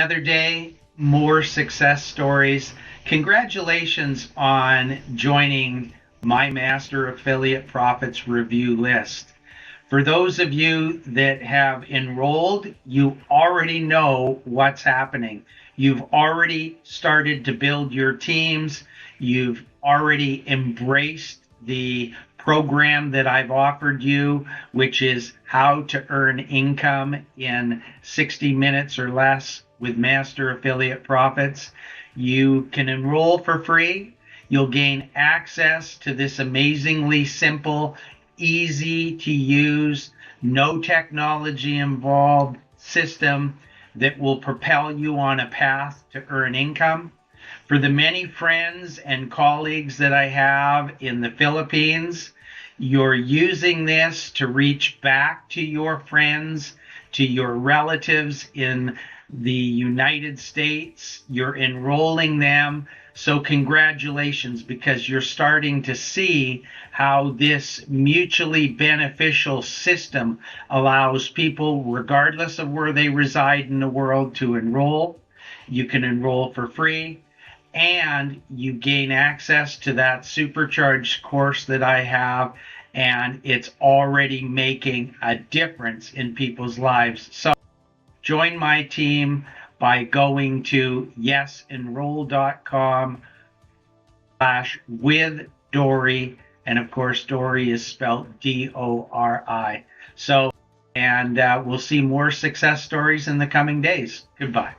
Another day, more success stories. Congratulations on joining my Master Affiliate Profits review list. For those of you that have enrolled, you already know what's happening. You've already started to build your teams. You've already embraced the program that I've offered you, which is how to earn income in 60 minutes or less with Master Affiliate Profits. You can enroll for free. You'll gain access to this amazingly simple, easy to use, no technology involved system that will propel you on a path to earn income. For the many friends and colleagues that I have in the Philippines, you're using this to reach back to your friends, to your relatives in the United States. You're enrolling them. So congratulations, because you're starting to see how this mutually beneficial system allows people, regardless of where they reside in the world, to enroll. You can enroll for free, and you gain access to that supercharged course that I have, and it's already making a difference in people's lives. So join my team by going to yesenroll.com/with Dory. And of course, Dory is spelled Dori. So, and we'll see more success stories in the coming days. Goodbye.